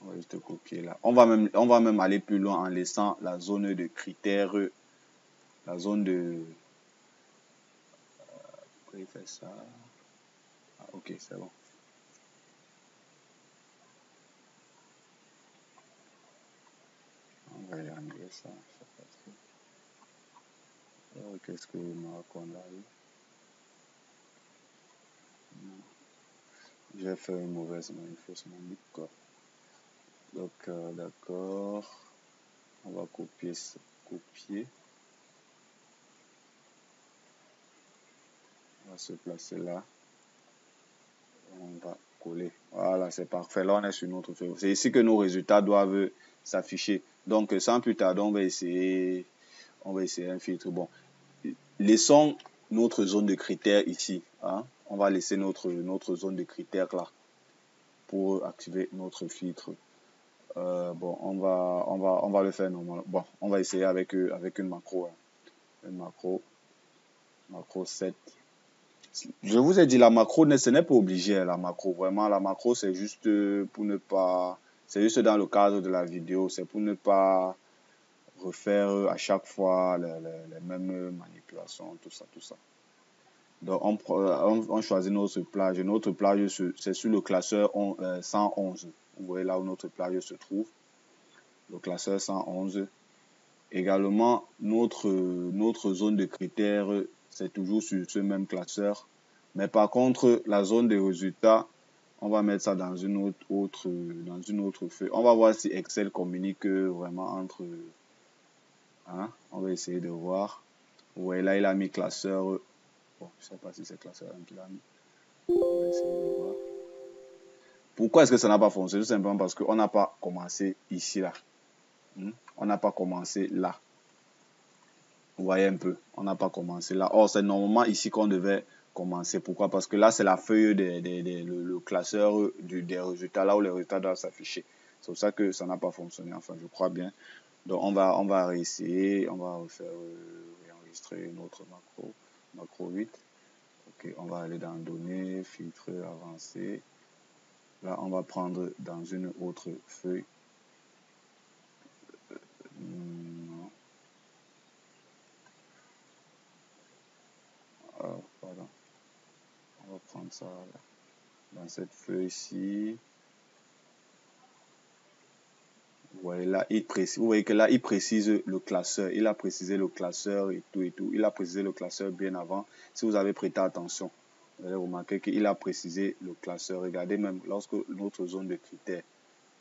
A: on va juste copier là. On va même aller plus loin en laissant la zone de critères, la zone de... pourquoi il fait ça? Ah, ok, c'est bon. On va y enlever ça. Qu'est-ce que m'a raconté là? J'ai fait une mauvaise manip. Donc, d'accord. On va copier. On va se placer là. On va coller. Voilà, c'est parfait. Là, on est sur notre feuille. C'est ici que nos résultats doivent s'afficher. Donc, sans plus tarder, on va essayer un filtre. Bon, laissons notre zone de critères ici. Hein. On va laisser notre zone de critères là pour activer notre filtre. Bon, on va le faire normalement. Bon, on va essayer avec une macro. Hein. Une macro 7. Je vous ai dit, la macro, ce n'est pas obligé, la macro. Vraiment, la macro, c'est juste pour ne pas... C'est juste dans le cadre de la vidéo. C'est pour ne pas refaire à chaque fois les mêmes manipulations, tout ça. Donc, on choisit notre plage. Notre plage, c'est sur le classeur 111. Vous voyez là où notre plage se trouve. Le classeur 111. Également, notre zone de critères, c'est toujours sur ce même classeur. Mais par contre, la zone des résultats, on va mettre ça dans une autre feuille. On va voir si Excel communique vraiment entre... Hein? On va essayer de voir. Vous voyez là, il a mis classeur... Bon, je ne sais pas si c'est classeur 1 qu'il a mis. On va essayer de voir. Pourquoi est-ce que ça n'a pas fonctionné? Tout simplement parce qu'on n'a pas commencé ici, là. On n'a pas commencé là. Vous voyez un peu, on n'a pas commencé là. Or, c'est normalement ici qu'on devait commencer. Pourquoi? Parce que là, c'est la feuille le classeur des résultats, là où les résultats doivent s'afficher. C'est pour ça que ça n'a pas fonctionné, enfin, je crois bien. Donc, on va réessayer, on va refaire, enregistrer une autre macro 8. Ok, on va aller dans données, filtre avancé. Là, on va prendre dans une autre feuille. Non. Pardon. On va prendre ça là. Dans cette feuille-ci. Vous voyez là, vous voyez que là, il précise le classeur. Il a précisé le classeur et tout et tout. Il a précisé le classeur bien avant. Si vous avez prêté attention, vous allez remarquer qu'il a précisé le classeur. Regardez même lorsque notre zone de critères.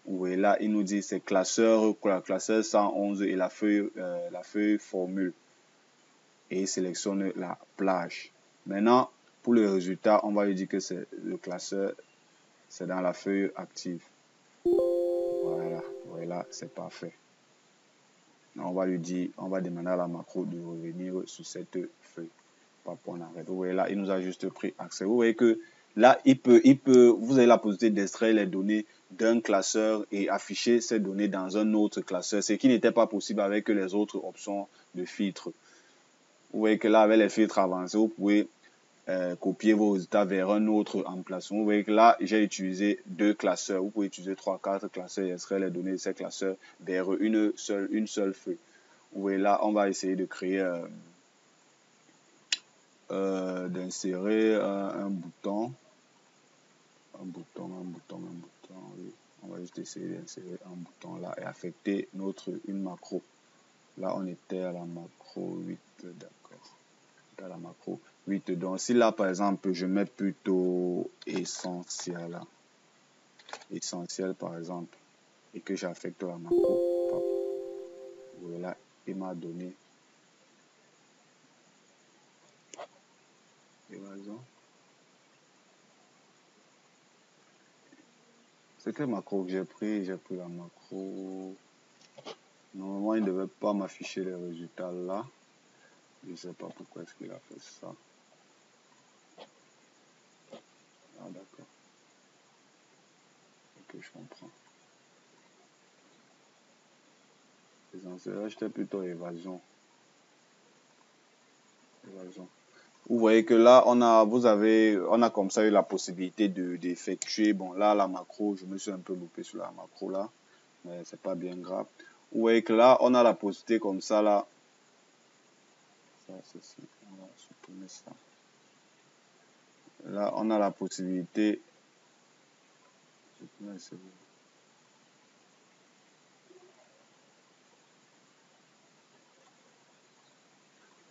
A: Vous voyez là, il nous dit c'est classeur 111 et la feuille formule. Et il sélectionne la plage. Maintenant, pour le résultat, on va lui dire que c'est le classeur, c'est dans la feuille active. Voilà, c'est parfait. On va lui dire, on va demander à la macro de revenir sur cette feuille. Pas pour en arrêter. Vous voyez là, il nous a juste pris accès. Vous voyez que là, vous avez la possibilité d'extraire les données d'un classeur et afficher ces données dans un autre classeur, ce qui n'était pas possible avec les autres options de filtre. Vous voyez que là, avec les filtres avancés, vous pouvez copier vos résultats vers un autre emplacement. Vous voyez que là, j'ai utilisé 2 classeurs. Vous pouvez utiliser 3, 4 classeurs et extraire les données de ces classeurs vers une seule feuille. Vous voyez là, on va essayer de créer, d'insérer un bouton. Oui. On va juste essayer d'insérer un bouton là et affecter une macro. Là, on était à la macro 8, d'accord. À la macro 8. Donc, si là, par exemple, je mets plutôt essentiel, là. Essentiel, par exemple, et que j'affecte la macro, voilà, il m'a donné évasion. C'est quelle macro que j'ai pris? J'ai pris la macro. Normalement, il ne devait pas m'afficher les résultats là. Je ne sais pas pourquoi est-ce qu'il a fait ça. Ah, d'accord. Ok, je comprends. Essentiel, j'étais plutôt évasion. Vous voyez que là, on a comme ça eu la possibilité d'effectuer. Bon, là, la macro, je me suis un peu loupé sur la macro là, mais c'est pas bien grave. Vous voyez que là, on a la possibilité comme ça là. Ça, ceci, on va supprimer ça. Là, on a la possibilité.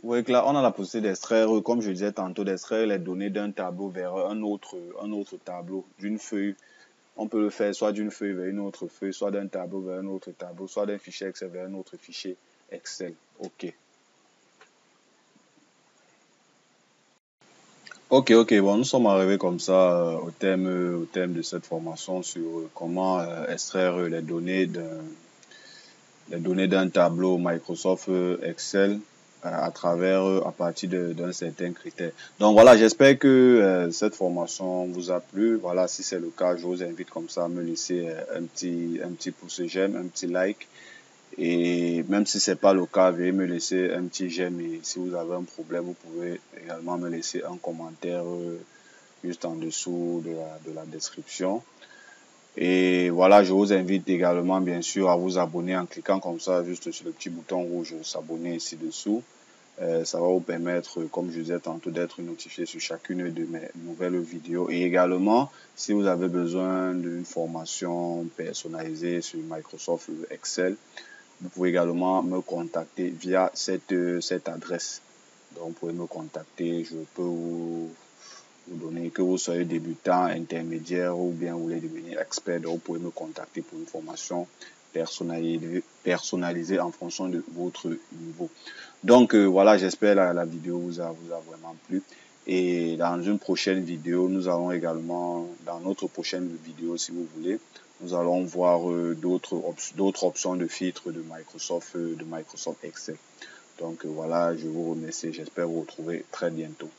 A: Vous voyez que là, on a la possibilité d'extraire, comme je disais tantôt, d'extraire les données d'un tableau vers un autre tableau, d'une feuille. On peut le faire soit d'une feuille vers une autre feuille, soit d'un tableau vers un autre tableau, soit d'un fichier Excel vers un autre fichier Excel. OK. Ok, bon, nous sommes arrivés comme ça au thème de cette formation sur comment extraire les données d'un tableau Microsoft Excel à partir d'un certain critère. Donc voilà, j'espère que cette formation vous a plu. Voilà, si c'est le cas, je vous invite comme ça à me laisser un petit pouce j'aime, un petit like. Et même si c'est pas le cas, veuillez me laisser un petit j'aime. Et si vous avez un problème, vous pouvez également me laisser un commentaire juste en dessous de la description. Et voilà, je vous invite également, bien sûr, à vous abonner en cliquant comme ça, juste sur le petit bouton rouge s'abonner ici dessous. Ça va vous permettre, comme je disais tantôt, d'être notifié sur chacune de mes nouvelles vidéos. Et également, si vous avez besoin d'une formation personnalisée sur Microsoft Excel, vous pouvez également me contacter via cette adresse. Donc, vous pouvez me contacter, je peux vous donner, que vous soyez débutant, intermédiaire ou bien vous voulez devenir expert, donc vous pouvez me contacter pour une formation personnalisée en fonction de votre niveau. Donc voilà, j'espère la vidéo vous a vraiment plu. Et dans une prochaine vidéo, nous allons également, dans notre prochaine vidéo si vous voulez, nous allons voir d'autres options de filtres de Microsoft Excel. Donc voilà, je vous remercie, j'espère vous retrouver très bientôt.